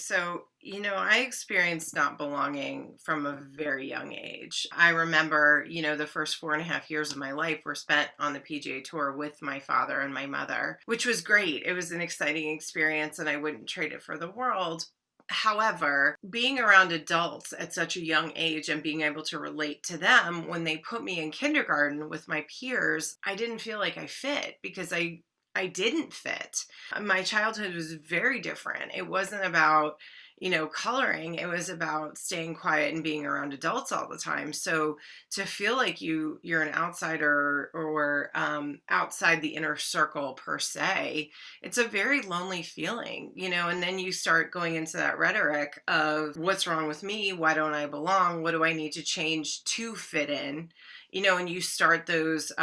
So, I experienced not belonging from a very young age. I remember, the first 4.5 years of my life were spent on the PGA Tour with my father and my mother, which was great. It was an exciting experience, and I wouldn't trade it for the world. However, being around adults at such a young age and being able to relate to them when they put me in kindergarten with my peers, I didn't feel like I fit because I didn't fit. My childhood was very different. It wasn't about, coloring. It was about staying quiet and being around adults all the time. So to feel like you're an outsider or outside the inner circle per se, it's a very lonely feeling, and then you start going into that rhetoric of what's wrong with me? Why don't I belong? What do I need to change to fit in? And you start those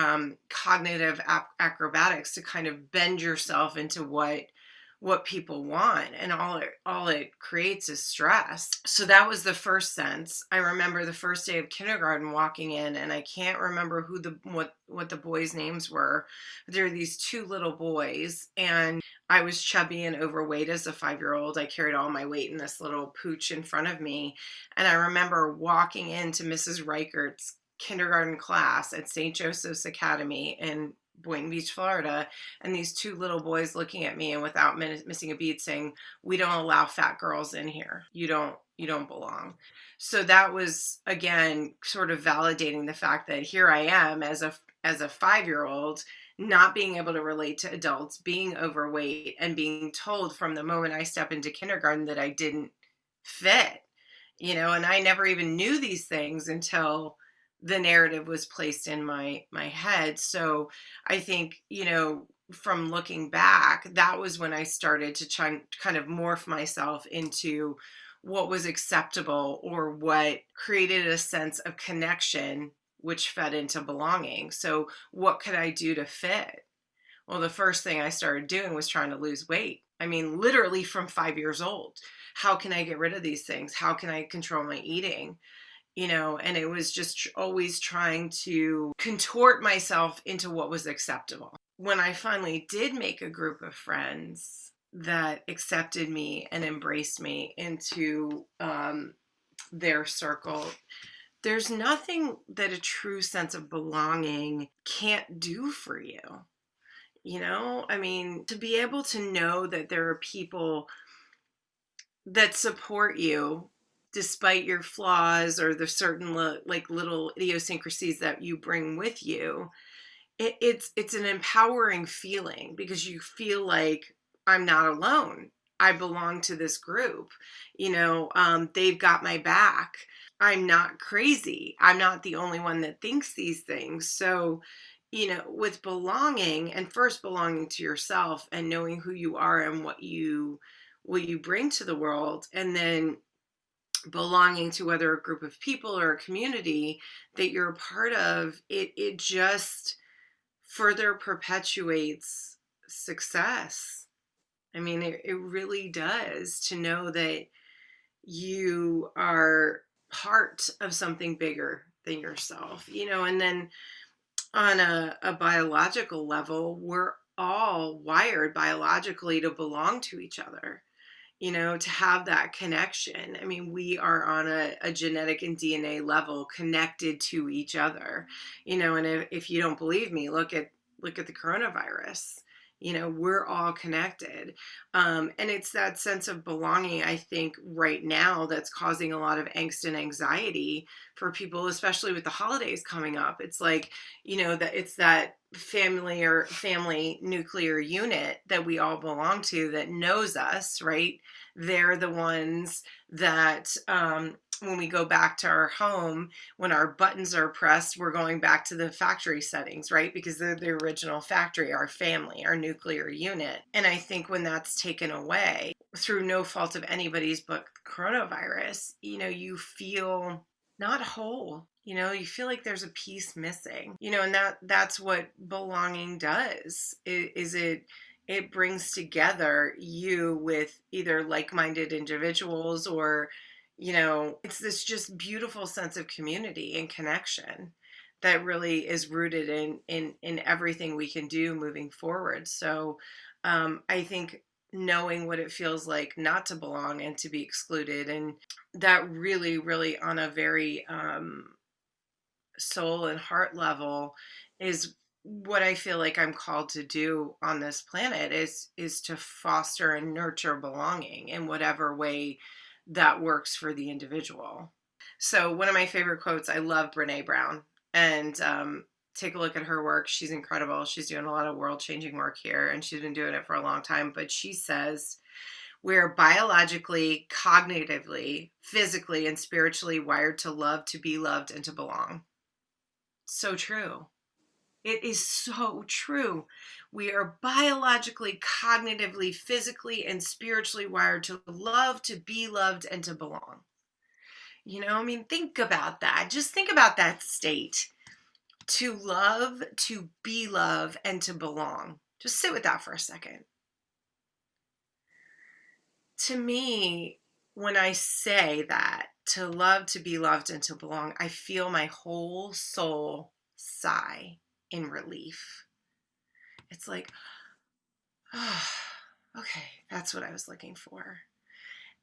cognitive acrobatics to kind of bend yourself into what people want, and all it creates is stress. So that was the first sense. I remember the first day of kindergarten walking in, and I can't remember what the boys' names were. There were these two little boys, and I was chubby and overweight as a 5-year-old. I carried all my weight in this little pooch in front of me, and I remember walking into Mrs. Reichert's kindergarten class at St. Joseph's Academy in Boynton Beach, Florida, and these two little boys looking at me and without missing a beat saying, "We don't allow fat girls in here. You don't belong." So that was again sort of validating the fact that here I am as a 5-year-old not being able to relate to adults, being overweight, and being told from the moment I step into kindergarten that I didn't fit, and I never even knew these things until the narrative was placed in my head. So I think, from looking back, that was when I started to try kind of morph myself into what was acceptable or what created a sense of connection, which fed into belonging. So what could I do to fit? Well, the first thing I started doing was trying to lose weight. I mean, literally from 5 years old. How can I get rid of these things? How can I control my eating? And it was just always trying to contort myself into what was acceptable. When I finally did make a group of friends that accepted me and embraced me into their circle, there's nothing that a true sense of belonging can't do for you. I mean, to be able to know that there are people that support you despite your flaws or the certain like little idiosyncrasies that you bring with you, it's an empowering feeling because you feel like I'm not alone. I belong to this group. They've got my back. I'm not crazy. I'm not the only one that thinks these things. So, with belonging, and first belonging to yourself and knowing who you are and what you bring to the world, and then belonging to whether a group of people or a community that you're a part of, it just further perpetuates success. I mean, it really does, to know that you are part of something bigger than yourself, and then on a biological level, we're all wired biologically to belong to each other, to have that connection. I mean, we are on a genetic and DNA level connected to each other, and if you don't believe me, look at the coronavirus. We're all connected. And it's that sense of belonging, I think, right now that's causing a lot of angst and anxiety for people, especially with the holidays coming up. It's like, that it's that family nuclear unit that we all belong to that knows us, right? They're the ones that, when we go back to our home, when our buttons are pressed, we're going back to the factory settings, right? Because they're the original factory, our family, our nuclear unit. And I think when that's taken away through no fault of anybody's but coronavirus, you feel not whole. You feel like there's a piece missing. And that's what belonging does. It brings together you with either like-minded individuals or it's this just beautiful sense of community and connection that really is rooted in everything we can do moving forward. So I think knowing what it feels like not to belong and to be excluded. And that really, really on a very soul and heart level is what I feel like I'm called to do on this planet is to foster and nurture belonging in whatever way that works for the individual. So one of my favorite quotes, I love Brene Brown, and take a look at her work. She's incredible. She's doing a lot of world changing work here, and she's been doing it for a long time. But she says, we're biologically, cognitively, physically, and spiritually wired to love, to be loved, and to belong. So true. It is so true. We are biologically, cognitively, physically, and spiritually wired to love, to be loved, and to belong. I mean, think about that. Just think about that state. To love, to be loved, and to belong. Just sit with that for a second. To me, when I say that, to love, to be loved, and to belong, I feel my whole soul sigh in relief. It's like, oh, okay, that's what I was looking for.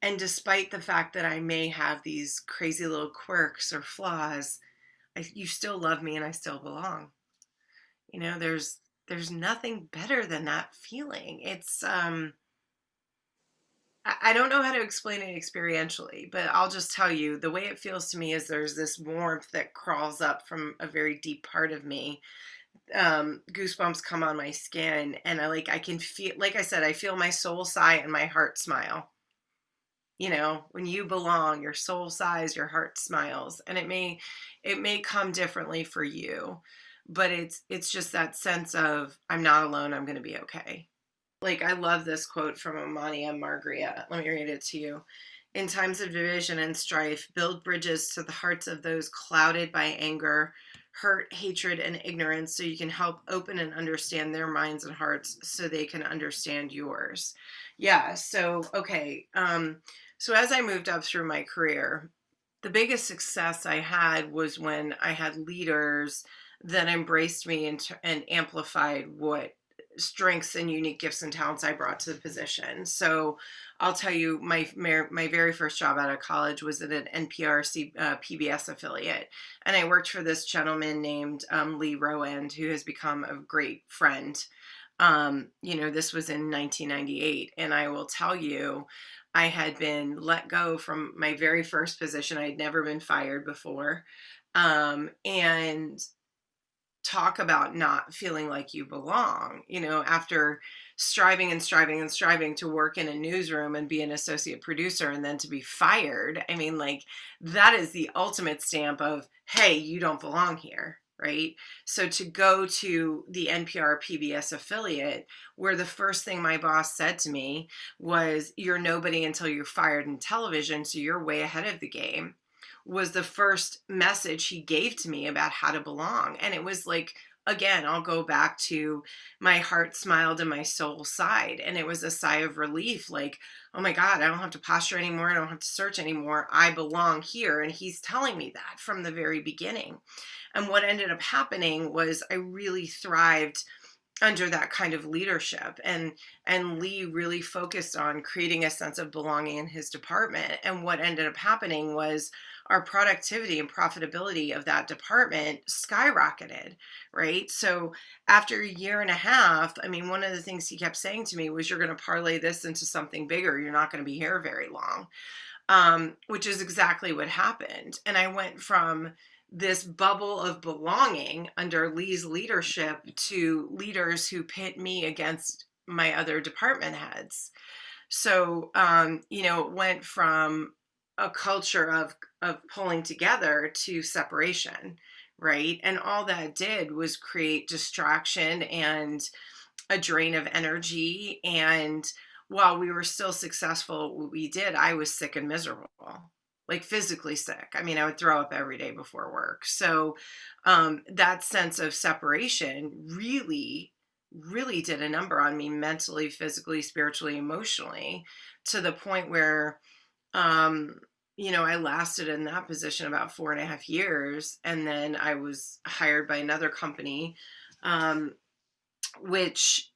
And despite the fact that I may have these crazy little quirks or flaws, you still love me and I still belong. There's nothing better than that feeling. It's I don't know how to explain it experientially, but I'll just tell you the way it feels to me is there's this warmth that crawls up from a very deep part of me. Goosebumps come on my skin, and I can feel, like I said, I feel my soul sigh and my heart smile. When you belong, your soul sighs, your heart smiles, and it may come differently for you, but it's just that sense of I'm not alone, I'm going to be okay. I love this quote from Amani and Margria. Let me read it to you. In times of division and strife, build bridges to the hearts of those clouded by anger, hurt, hatred, and ignorance, so you can help open and understand their minds and hearts so they can understand yours. Yeah, so, okay. So as I moved up through my career, the biggest success I had was when I had leaders that embraced me and amplified what strengths and unique gifts and talents I brought to the position. So I'll tell you, my very first job out of college was at an NPR PBS affiliate. And I worked for this gentleman named Lee Rowand, who has become a great friend. This was in 1998. And I will tell you, I had been let go from my very first position. I had never been fired before. And talk about not feeling like you belong, after striving and striving and striving to work in a newsroom and be an associate producer and then to be fired. I mean, that is the ultimate stamp of, hey, you don't belong here. Right. So to go to the NPR PBS affiliate, where the first thing my boss said to me was, you're nobody until you're fired in television, so you're way ahead of the game, was the first message he gave to me about how to belong. And it was again, I'll go back to my heart smiled and my soul sighed. And it was a sigh of relief, oh my God, I don't have to posture anymore. I don't have to search anymore. I belong here. And he's telling me that from the very beginning. And what ended up happening was I really thrived under that kind of leadership, and Lee really focused on creating a sense of belonging in his department. And what ended up happening was our productivity and profitability of that department skyrocketed, right? So after a year and a half, I mean, one of the things he kept saying to me was, you're going to parlay this into something bigger. You're not going to be here very long, which is exactly what happened. And I went from this bubble of belonging under Lee's leadership to leaders who pit me against my other department heads. So, it went from a culture of pulling together to separation, right? And all that did was create distraction and a drain of energy. And while we were still successful, what we did, I was sick and miserable. Physically sick. I mean, I would throw up every day before work. So that sense of separation really, really did a number on me mentally, physically, spiritually, emotionally, to the point where, I lasted in that position about 4.5 years. And then I was hired by another company, which,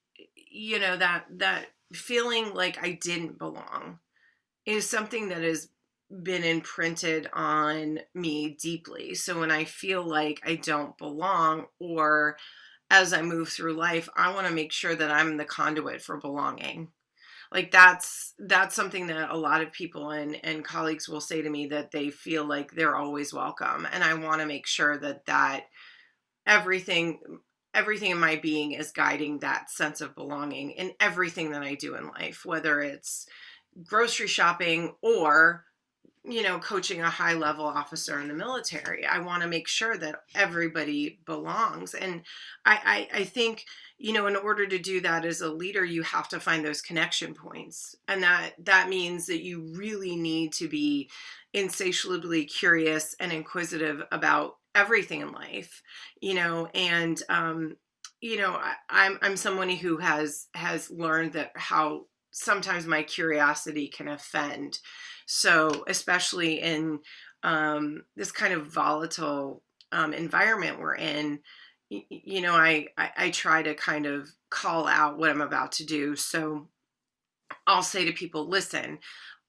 that feeling like I didn't belong is something that has been imprinted on me deeply. So when I feel like I don't belong, or as I move through life, I want to make sure that I'm the conduit for belonging. Like that's something that a lot of people and colleagues will say to me, that they feel like they're always welcome. And I want to make sure that everything everything in my being is guiding that sense of belonging in everything that I do in life, whether it's grocery shopping or coaching a high level officer in the military. I want to make sure that everybody belongs. And I think, in order to do that as a leader, you have to find those connection points. And that means that you really need to be insatiably curious and inquisitive about everything in life, and I'm someone who has learned that how sometimes my curiosity can offend. So, especially in this kind of volatile environment we're in, I try to kind of call out what I'm about to do. So, I'll say to people, listen,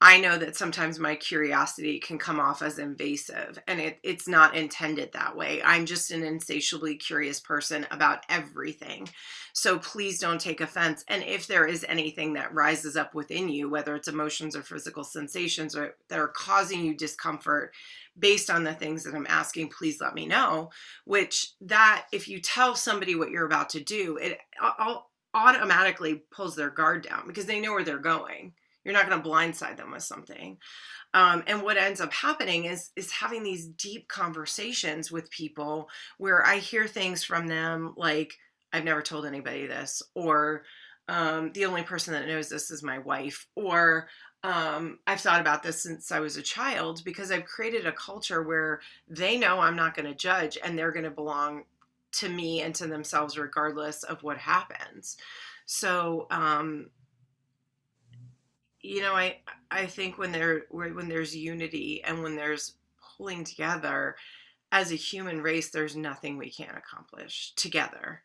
I know that sometimes my curiosity can come off as invasive, and it's not intended that way. I'm just an insatiably curious person about everything. So please don't take offense. And if there is anything that rises up within you, whether it's emotions or physical sensations or that are causing you discomfort based on the things that I'm asking, please let me know. Which, that if you tell somebody what you're about to do, I'll automatically pulls their guard down because they know where they're going. You're not going to blindside them with something. And what ends up happening is having these deep conversations with people where I hear things from them like, I've never told anybody this, or the only person that knows this is my wife, or I've thought about this since I was a child, because I've created a culture where they know I'm not going to judge and they're going to belong to me and to themselves regardless of what happens. So, I think when there's unity and when there's pulling together as a human race, there's nothing we can't accomplish together.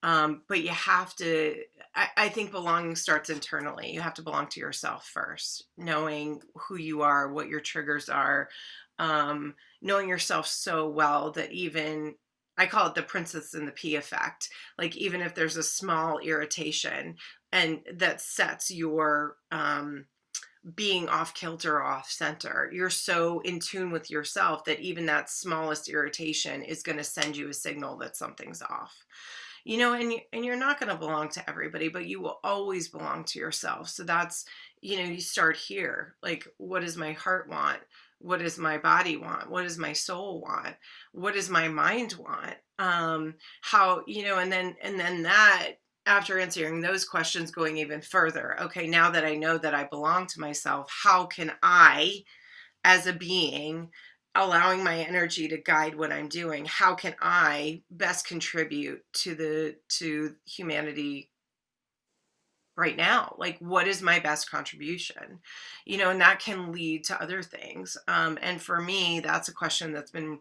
But you have to, I think belonging starts internally. You have to belong to yourself first, knowing who you are, what your triggers are, knowing yourself so well that even, I call it the princess and the pea effect. Like, even if there's a small irritation and that sets your being off kilter or off center, you're so in tune with yourself that even that smallest irritation is going to send you a signal that something's off. And you're not going to belong to everybody, but you will always belong to yourself. So that's, you start here. Like, what does my heart want? What does my body want? What does my soul want? What does my mind want? How, and then that, after answering those questions, going even further, okay, now that I know that I belong to myself, how can I, as a being, allowing my energy to guide what I'm doing, how can I best contribute to humanity right now? Like, what is my best contribution? And that can lead to other things. And for me, that's a question that's been,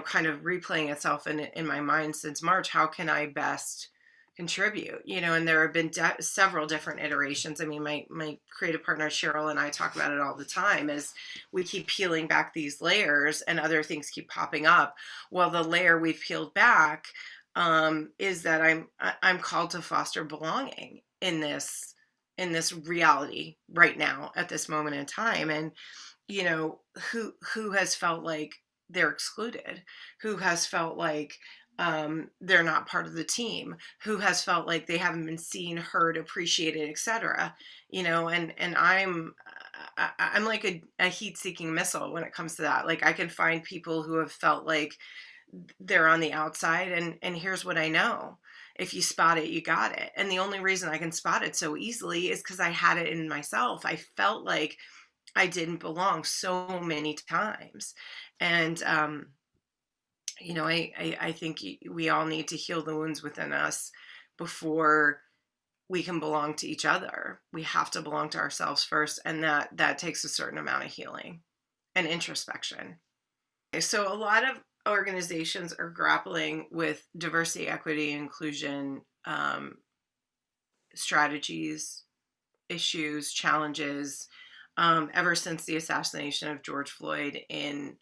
kind of replaying itself in my mind since March. How can I best contribute? And there have been several different iterations. I mean, my creative partner Cheryl and I talk about it all the time, as we keep peeling back these layers and other things keep popping up. Well, the layer we've peeled back is that I'm called to foster belonging in this reality right now at this moment in time. And who has felt like they're excluded, who has felt like they're not part of the team, who has felt like they haven't been seen, heard, appreciated, etc. And I'm like a heat-seeking missile when it comes to that. Like, I can find people who have felt like they're on the outside, and here's what I know: if you spot it, you got it. And the only reason I can spot it so easily is because I had it in myself. I felt like I didn't belong so many times. And I think we all need to heal the wounds within us before we can belong to each other. We have to belong to ourselves first, and that takes a certain amount of healing and introspection. So a lot of organizations are grappling with diversity, equity, inclusion strategies, issues, challenges, ever since the assassination of George Floyd in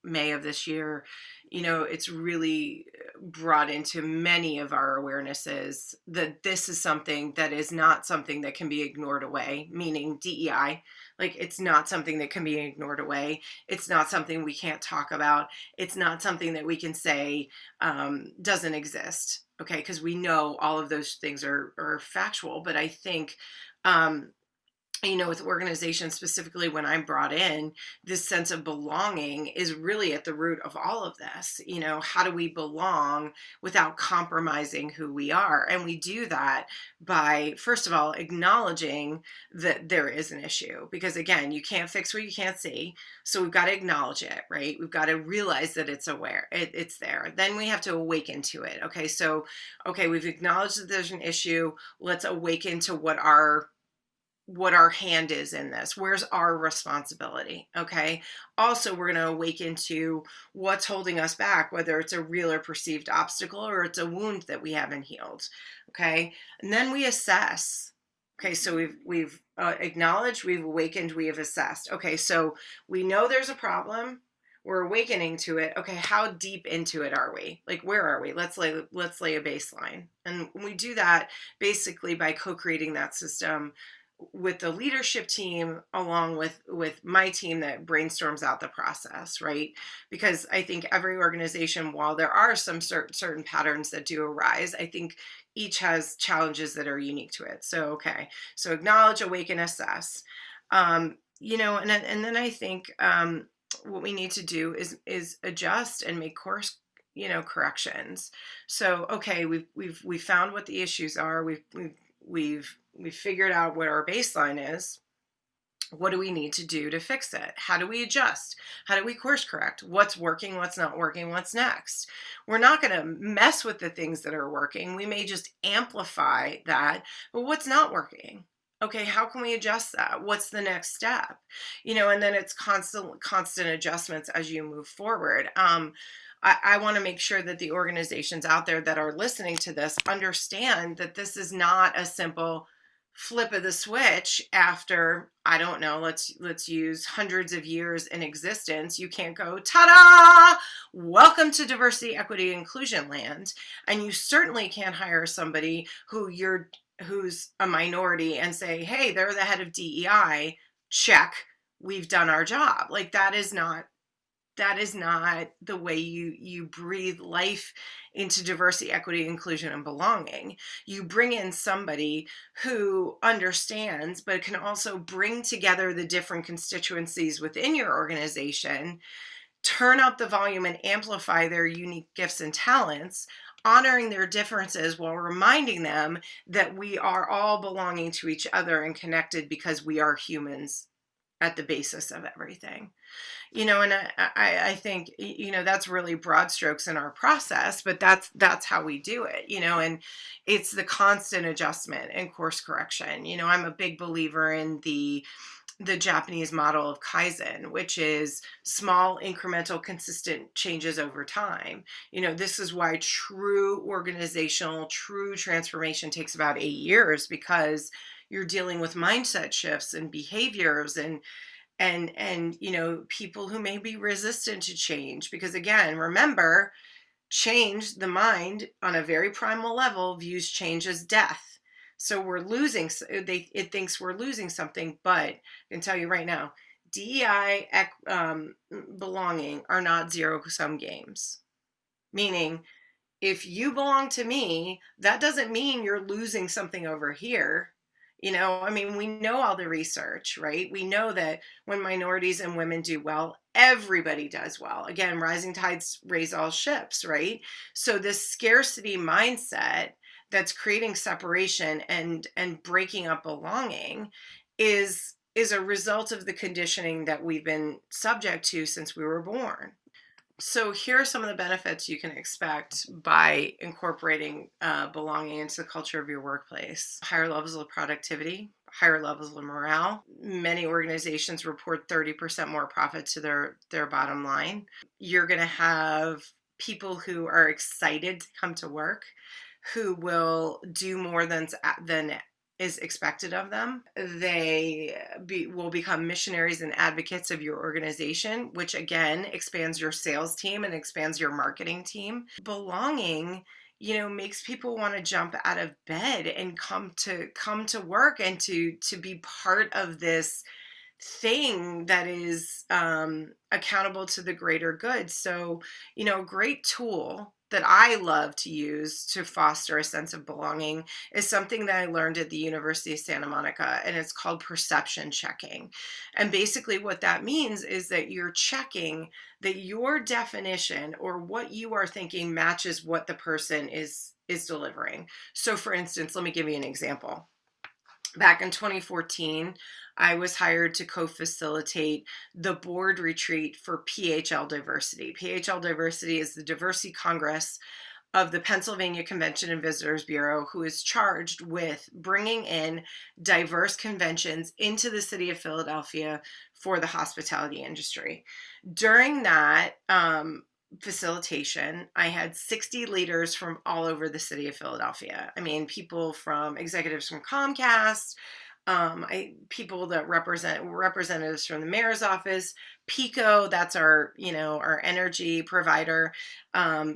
May of this year. It's really brought into many of our awarenesses that this is something that is not something that can be ignored away, meaning DEI. Like, it's not something that can be ignored away. It's not something we can't talk about. It's not something that we can say doesn't exist. Okay, because we know all of those things are factual. But I think um, with organizations, specifically when I'm brought in, this sense of belonging is really at the root of all of this. How do we belong without compromising who we are? And we do that by, first of all, acknowledging that there is an issue, because again, you can't fix what you can't see. So we've got to acknowledge it, right? We've got to realize that it's there. Then we have to awaken to it. Okay, we've acknowledged that there's an issue. Let's awaken to what our hand is in this. Where's our responsibility? Okay. Also, we're going to awaken to what's holding us back, whether it's a real or perceived obstacle or it's a wound that we haven't healed. Okay. And then we assess. Okay. So we've acknowledged, we've awakened, we have assessed. Okay. So we know there's a problem. We're awakening to it. Okay. How deep into it are we? Like, where are we? Let's lay a baseline. And we do that basically by co-creating that system with the leadership team, along with my team that brainstorms out the process, right? Because I think every organization, while there are some certain patterns that do arise, I think each has challenges that are unique to it. So acknowledge, awaken, assess. And then I think what we need to do is adjust and make course corrections. So okay, we've found what the issues are. We've figured out what our baseline is. What do we need to do to fix it? How do we adjust? How do we course correct? What's working? What's not working? What's next? We're not going to mess with the things that are working. We may just amplify that, but what's not working? Okay, how can we adjust that? What's the next step? And then it's constant adjustments as you move forward. I want to make sure that the organizations out there that are listening to this understand that this is not a simple flip of the switch after, I don't know, let's use hundreds of years in existence. You can't go, ta-da, welcome to diversity, equity, inclusion land. And you certainly can't hire somebody who's a minority and say, hey, they're the head of DEI, check, we've done our job. Like, that is not the way you breathe life into diversity, equity, inclusion, and belonging. You bring in somebody who understands, but can also bring together the different constituencies within your organization, turn up the volume and amplify their unique gifts and talents, honoring their differences while reminding them that we are all belonging to each other and connected because we are humans at the basis of everything. And I think, that's really broad strokes in our process, but that's how we do it, and it's the constant adjustment and course correction. I'm a big believer in the Japanese model of Kaizen, which is small, incremental, consistent changes over time. This is why true transformation takes about 8 years, because you're dealing with mindset shifts and behaviors and people who may be resistant to change, because again, remember, change, the mind on a very primal level views change as death. So it thinks we're losing something, but I can tell you right now, DEI, belonging are not zero-sum games. Meaning, if you belong to me, that doesn't mean you're losing something over here. We know all the research, right? We know that when minorities and women do well, everybody does well. Again, rising tides raise all ships, right? So this scarcity mindset that's creating separation and breaking up belonging is a result of the conditioning that we've been subject to since we were born. So here are some of the benefits you can expect by incorporating belonging into the culture of your workplace. Higher levels of productivity, higher levels of morale. Many organizations report 30% more profit to their bottom line. You're going to have people who are excited to come to work, who will do more than is expected of them. They will become missionaries and advocates of your organization, which again expands your sales team and expands your marketing team. Belonging, makes people want to jump out of bed and come to work and to be part of this thing that is accountable to the greater good. So, a great tool that I love to use to foster a sense of belonging is something that I learned at the University of Santa Monica, and it's called perception checking. And basically, what that means is that you're checking that your definition or what you are thinking matches what the person is delivering. So, for instance, let me give you an example. Back in 2014, I was hired to co-facilitate the board retreat for PHL Diversity. PHL Diversity is the Diversity Congress of the Pennsylvania Convention and Visitors Bureau, who is charged with bringing in diverse conventions into the city of Philadelphia for the hospitality industry. During that facilitation, I had 60 leaders from all over the city of Philadelphia. I mean, people from executives from Comcast, people that representatives from the mayor's office, Pico, that's our energy provider,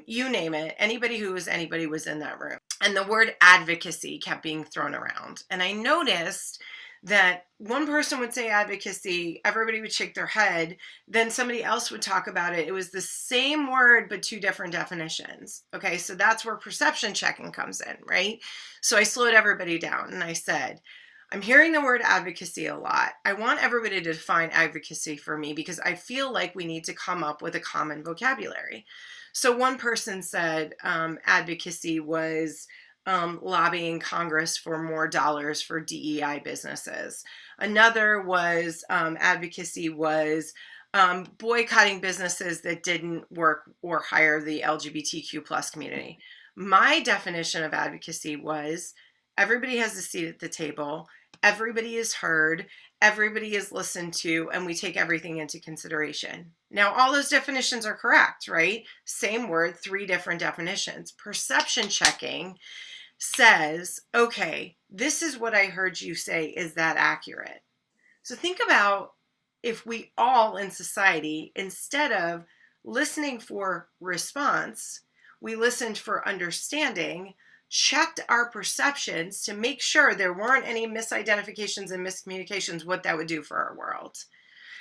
you name it. Anybody was in that room. And the word advocacy kept being thrown around. And I noticed that one person would say advocacy, everybody would shake their head, then somebody else would talk about it. It was the same word, but two different definitions. Okay, so that's where perception checking comes in, right? So I slowed everybody down and I said, I'm hearing the word advocacy a lot. I want everybody to define advocacy for me because I feel like we need to come up with a common vocabulary. So one person said advocacy was lobbying Congress for more dollars for DEI businesses. Another was advocacy was boycotting businesses that didn't work or hire the LGBTQ plus community. My definition of advocacy was everybody has a seat at the table, everybody is heard, everybody is listened to, and we take everything into consideration. Now, all those definitions are correct, right? Same word, three different definitions. Perception checking says, okay, this is what I heard you say. Is that accurate? So think about if we all in society, instead of listening for response, we listened for understanding, checked our perceptions to make sure there weren't any misidentifications and miscommunications, what that would do for our world.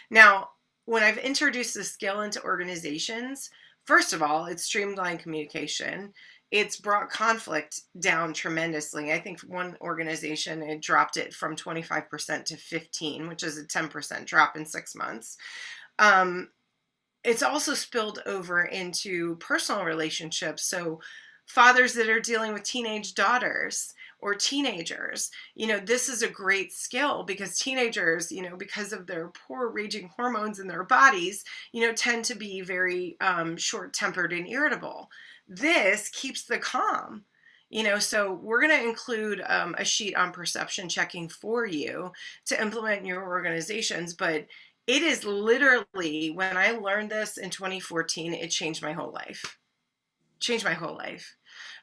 Now, when I've introduced this skill into organizations, first of all, it's streamlined communication. It's brought conflict down tremendously. I think one organization, it dropped it from 25% to 15%, which is a 10% drop in 6 months. It's also spilled over into personal relationships. So fathers that are dealing with teenage daughters or teenagers, this is a great skill because teenagers, because of their poor raging hormones in their bodies, tend to be very short-tempered and irritable. This keeps the calm, so we're going to include a sheet on perception checking for you to implement in your organizations. But it is literally, when I learned this in 2014, it changed my whole life.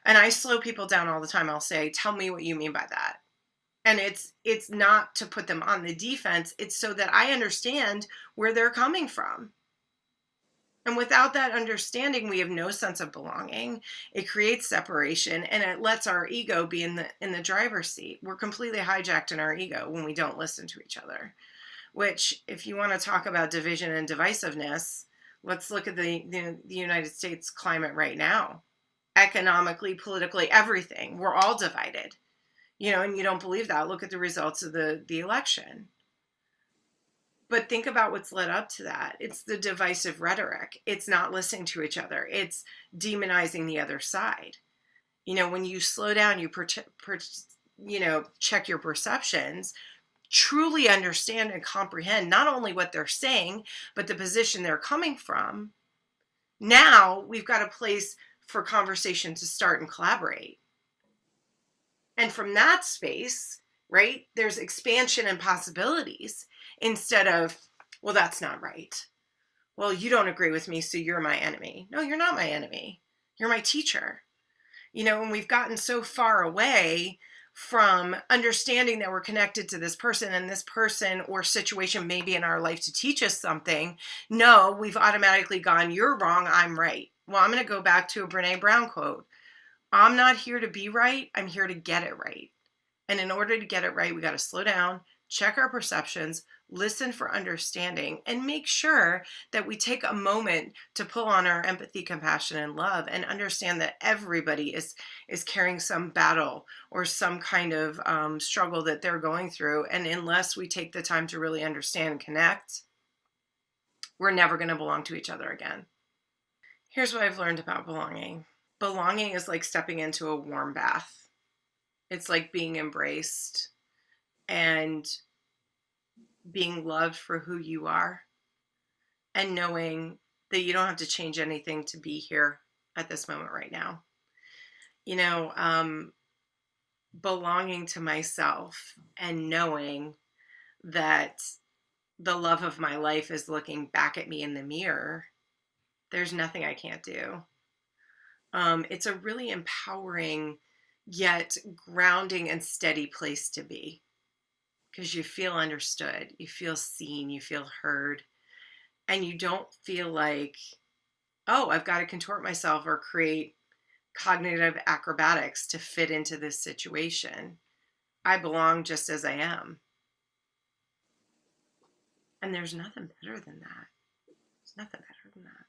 And I slow people down all the time. I'll say, tell me what you mean by that. And it's not to put them on the defense. It's so that I understand where they're coming from. And without that understanding, we have no sense of belonging. It creates separation and it lets our ego be in the driver's seat. We're completely hijacked in our ego when we don't listen to each other, which, if you want to talk about division and divisiveness, let's look at the United States climate right now. Economically, politically, everything. We're all divided. And you don't believe that. Look at the results of the election. But think about what's led up to that. It's the divisive rhetoric. It's not listening to each other. It's demonizing the other side. When you slow down, you check your perceptions, truly understand and comprehend not only what they're saying, but the position they're coming from. Now we've got a place for conversation to start and collaborate. And from that space, right, there's expansion and possibilities instead of, well, that's not right. Well, you don't agree with me, so you're my enemy. No, you're not my enemy. You're my teacher. And we've gotten so far away from understanding that we're connected to this person and this person or situation may be in our life to teach us something. No, we've automatically gone, you're wrong, I'm right. Well, I'm going to go back to a Brene Brown quote. I'm not here to be right. I'm here to get it right. And in order to get it right, we got to slow down, check our perceptions, listen for understanding, and make sure that we take a moment to pull on our empathy, compassion, and love and understand that everybody is carrying some battle or some kind of struggle that they're going through. And unless we take the time to really understand and connect, we're never going to belong to each other again. Here's what I've learned about belonging. Belonging is like stepping into a warm bath. It's like being embraced and being loved for who you are and knowing that you don't have to change anything to be here at this moment right now. You know, belonging to myself and knowing that the love of my life is looking back at me in the mirror. There's nothing I can't do. It's a really empowering yet grounding and steady place to be because you feel understood, you feel seen, you feel heard, and you don't feel like, oh, I've got to contort myself or create cognitive acrobatics to fit into this situation. I belong just as I am. And there's nothing better than that. There's nothing better than that.